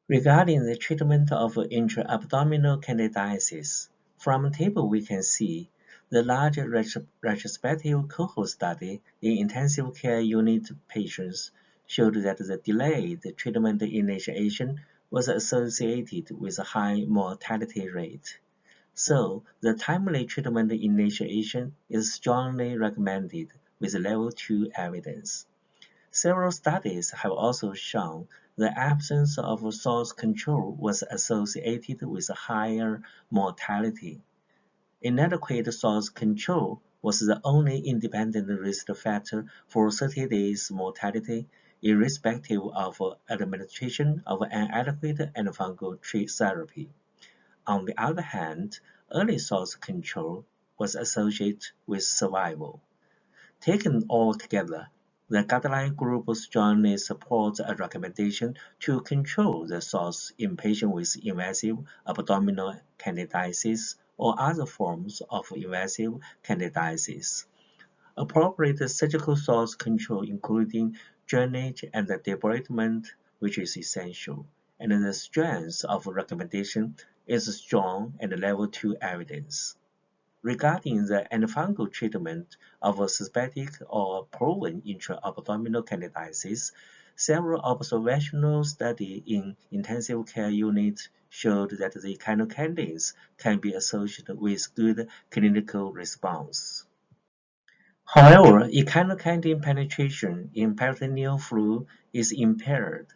Regarding the treatment of intra-abdominal candidiasis, from the table we can see the large retrospective cohort study in intensive care unit patients showed that the delayed treatment initiation was associated with a high mortality rate. So, the timely treatment initiation is strongly recommended with level 2 evidence. Several studies have also shown the absence of source control was associated with higher mortality. Inadequate source control was the only independent risk factor for 30 days mortality, irrespective of administration of an adequate antifungal therapy. On the other hand, early source control was associated with survival. Taken all together, the guideline group strongly supports a recommendation to control the source in patients with invasive abdominal candidiasis or other forms of invasive candidiasis. Appropriate surgical source control including drainage and debridement, which is essential, and the strength of recommendation is strong and level 2 evidence. Regarding the antifungal treatment of suspected or proven intra-abdominal candidiasis, several observational studies in intensive care units showed that the echinocandins can be associated with good clinical response. However, echinocandin penetration in peritoneal fluid is impaired.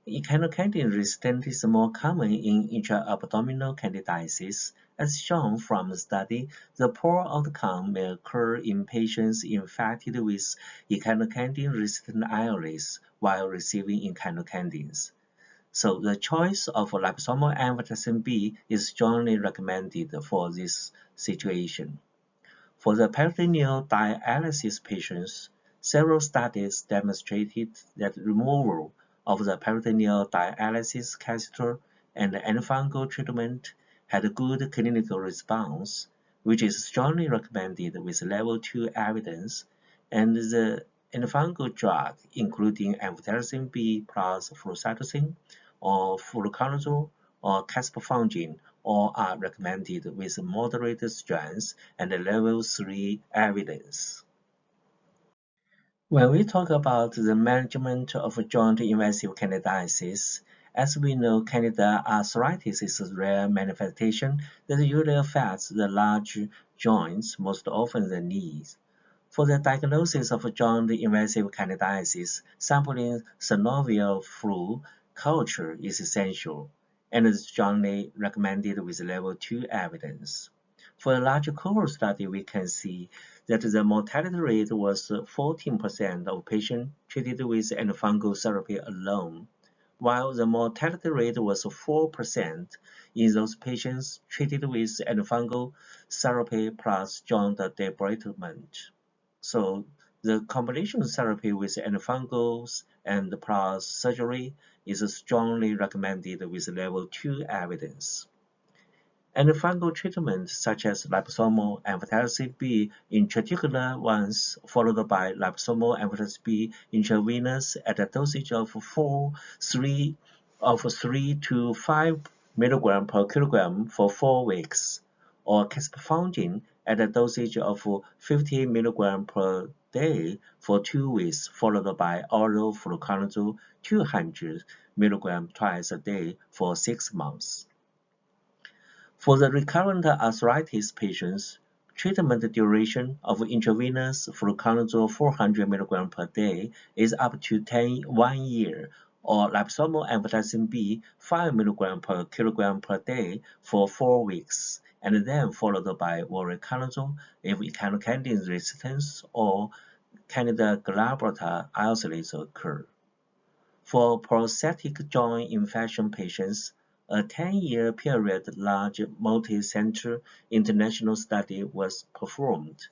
Echinocandin resistance is more common in intra-abdominal candidiasis. As shown from the study, the poor outcome may occur in patients infected with echinocandin-resistant islets while receiving echinocandins. So the choice of liposomal amphotericin B is strongly recommended for this situation. For the peritoneal dialysis patients, several studies demonstrated that removal of the peritoneal dialysis catheter and antifungal treatment had a good clinical response, which is strongly recommended with level 2 evidence, and the antifungal drug, including amphotericin B plus flucytosine or fluconazole or caspofungin, all are recommended with moderate strength and level 3 evidence. When we talk about the management of joint invasive candidiasis, as we know, Candida arthritis is a rare manifestation that usually affects the large joints, most often the knees. For the diagnosis of joint invasive candidiasis, sampling synovial fluid culture is essential and is strongly recommended with level 2 evidence. For a large cohort study, we can see that the mortality rate was 14% of patients treated with antifungal therapy alone, while the mortality rate was 4% in those patients treated with antifungal therapy plus joint debridement. So the combination therapy with antifungals and plus surgery is strongly recommended with level 2 evidence. Antifungal treatment such as liposomal amphotericin B intraarticular once followed by liposomal amphotericin B intravenous at a dosage of 3 to 5 mg per kilogram for 4 weeks, or caspofungin at a dosage of 50 mg per day for 2 weeks, followed by oral fluconazole 200 mg twice a day for 6 months. For the recurrent arthritis patients, treatment duration of intravenous fluconazole 400 mg per day is up to 1 year, or liposomal amphotericin B 5 mg per kilogram per day for 4 weeks, and then followed by voriconazole if echinocandin resistance or Candida glabrata isolates occur. For prosthetic joint infection patients, a 10-year period large multi-center international study was performed.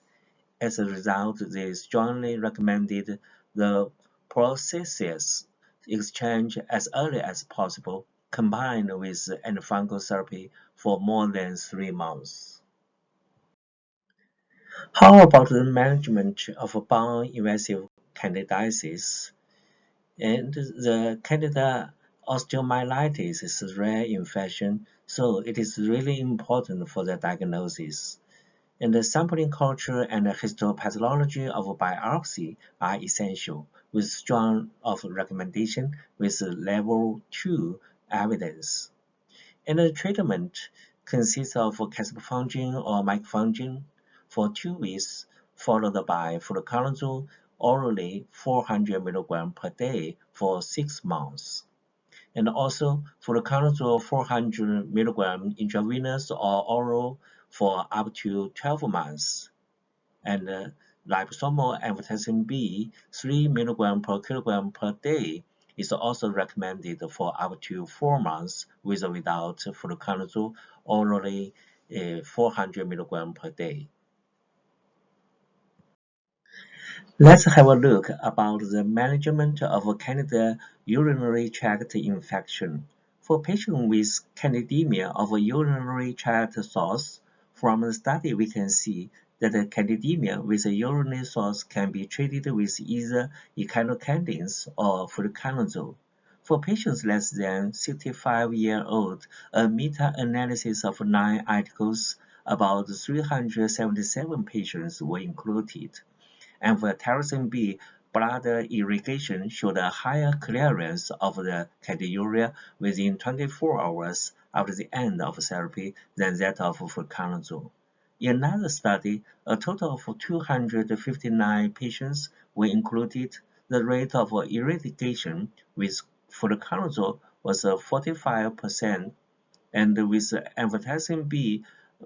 As a result, they strongly recommended the prosthesis exchange as early as possible, combined with antifungal therapy for more than 3 months. How about the management of bone invasive candidiasis? And the Candida Osteomyelitis is a rare infection, so it is really important for the diagnosis. And the sampling culture and the histopathology of biopsy are essential, with strong of recommendation with level 2 evidence. And the treatment consists of caspofungin or micafungin for 2 weeks, followed by fluconazole orally 400 mg per day for 6 months. And also fluconazole 400 mg intravenous or oral for up to 12 months. And liposomal amphotericin B 3 mg per kilogram per day is also recommended for up to 4 months with or without fluconazole orally 400 mg per day. Let's have a look about the management of Candida urinary tract infection. For patients with candidemia of a urinary tract source, from the study we can see that candidemia with a urinary source can be treated with either echinocandins or fluconazole. For patients less than 65-year-old, a meta-analysis of 9 articles about 377 patients were included. Amphotericin B bladder irrigation showed a higher clearance of the candiduria within 24 hours after the end of therapy than that of fluconazole. In another study, a total of 259 patients were included. The rate of irrigation with fluconazole was 45%, and with amphotericin B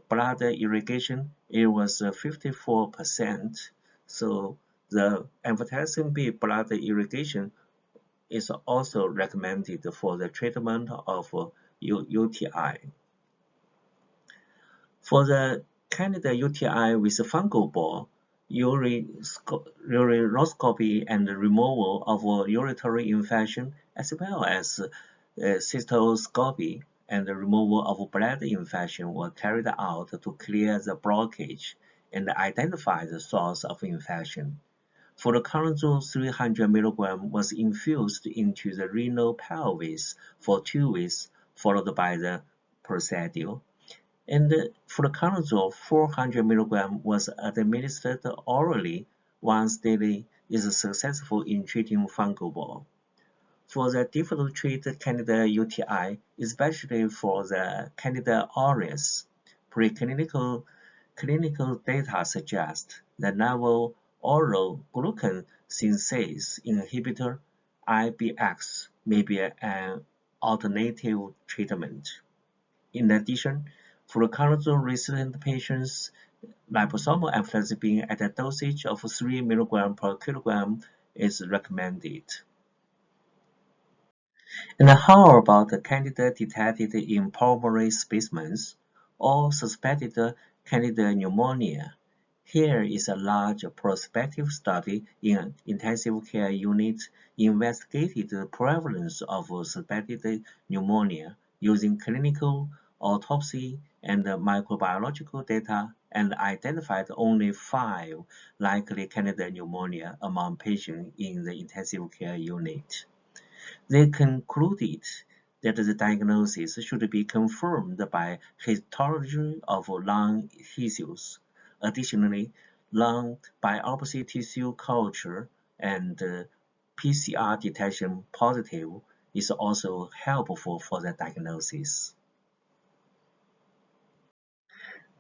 bladder irrigation, it was 54%. So the amphotericin B bladder irrigation is also recommended for the treatment of UTI. For the Candida UTI with fungal ball, ureteroscopy and removal of urinary infection, as well as cystoscopy and removal of bladder infection were carried out to clear the blockage and identify the source of infection. Fluconazole 300 mg was infused into the renal pelvis for 2 weeks, followed by the procedure. And fluconazole 400 mg was administered orally once daily is successful in treating fungal ball. For the difficult to treat Candida UTI, especially for the Candida aureus, preclinical clinical data suggest the novel oral glucan synthase inhibitor (IBX) may be an alternative treatment. In addition, fluconazole-resistant patients liposomal amphotericin at a dosage of 3 mg per kilogram is recommended. And how about the Candida detected in pulmonary specimens or suspected Candida pneumonia? Here is a large prospective study in an intensive care unit investigated the prevalence of suspected pneumonia using clinical, autopsy, and microbiological data and identified only 5 likely Candida pneumonia among patients in the intensive care unit. They concluded that the diagnosis should be confirmed by histology of lung tissues. Additionally, lung biopsy tissue culture and PCR detection positive is also helpful for the diagnosis.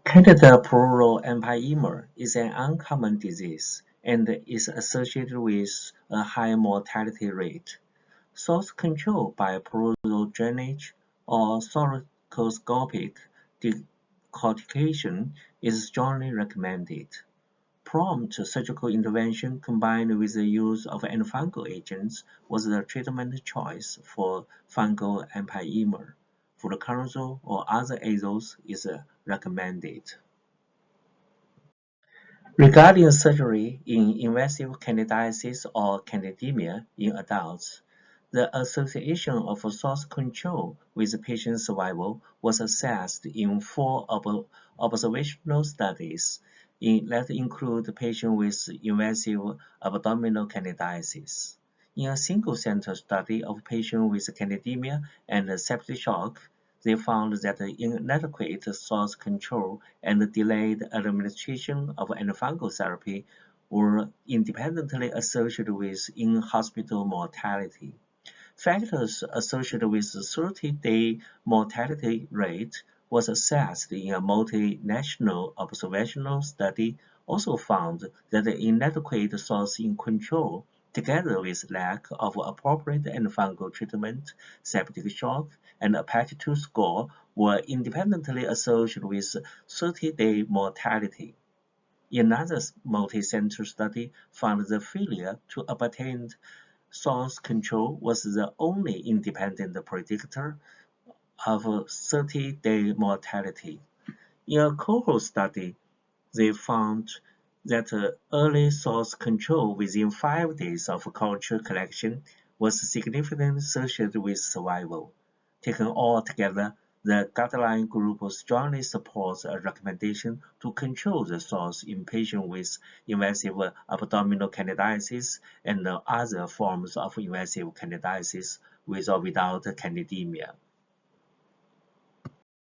Candida plural empyema is an uncommon disease and is associated with a high mortality rate. Source control by pleural drainage or thoracoscopic decortication is strongly recommended. Prompt surgical intervention combined with the use of antifungal agents was the treatment choice for fungal empyema. Fluconazole or other azoles is recommended. Regarding surgery in invasive candidiasis or candidemia in adults, the association of source control with patient survival was assessed in 4 observational studies that include patients with invasive abdominal candidiasis. In a single-center study of patients with candidemia and septic shock, they found that inadequate source control and delayed administration of antifungal therapy were independently associated with in-hospital mortality. Factors associated with the 30-day mortality rate was assessed in a multinational observational study also found that the inadequate source in control, together with lack of appropriate antifungal treatment, septic shock, and Apache 2 score were independently associated with 30-day mortality. Another multi-center study found the failure to obtain source control was the only independent predictor of 30-day mortality. In a cohort study, they found that early source control within 5 days of culture collection was significantly associated with survival. Taken all together, the guideline group strongly supports a recommendation to control the source in patients with invasive abdominal candidiasis and other forms of invasive candidiasis with or without candidemia.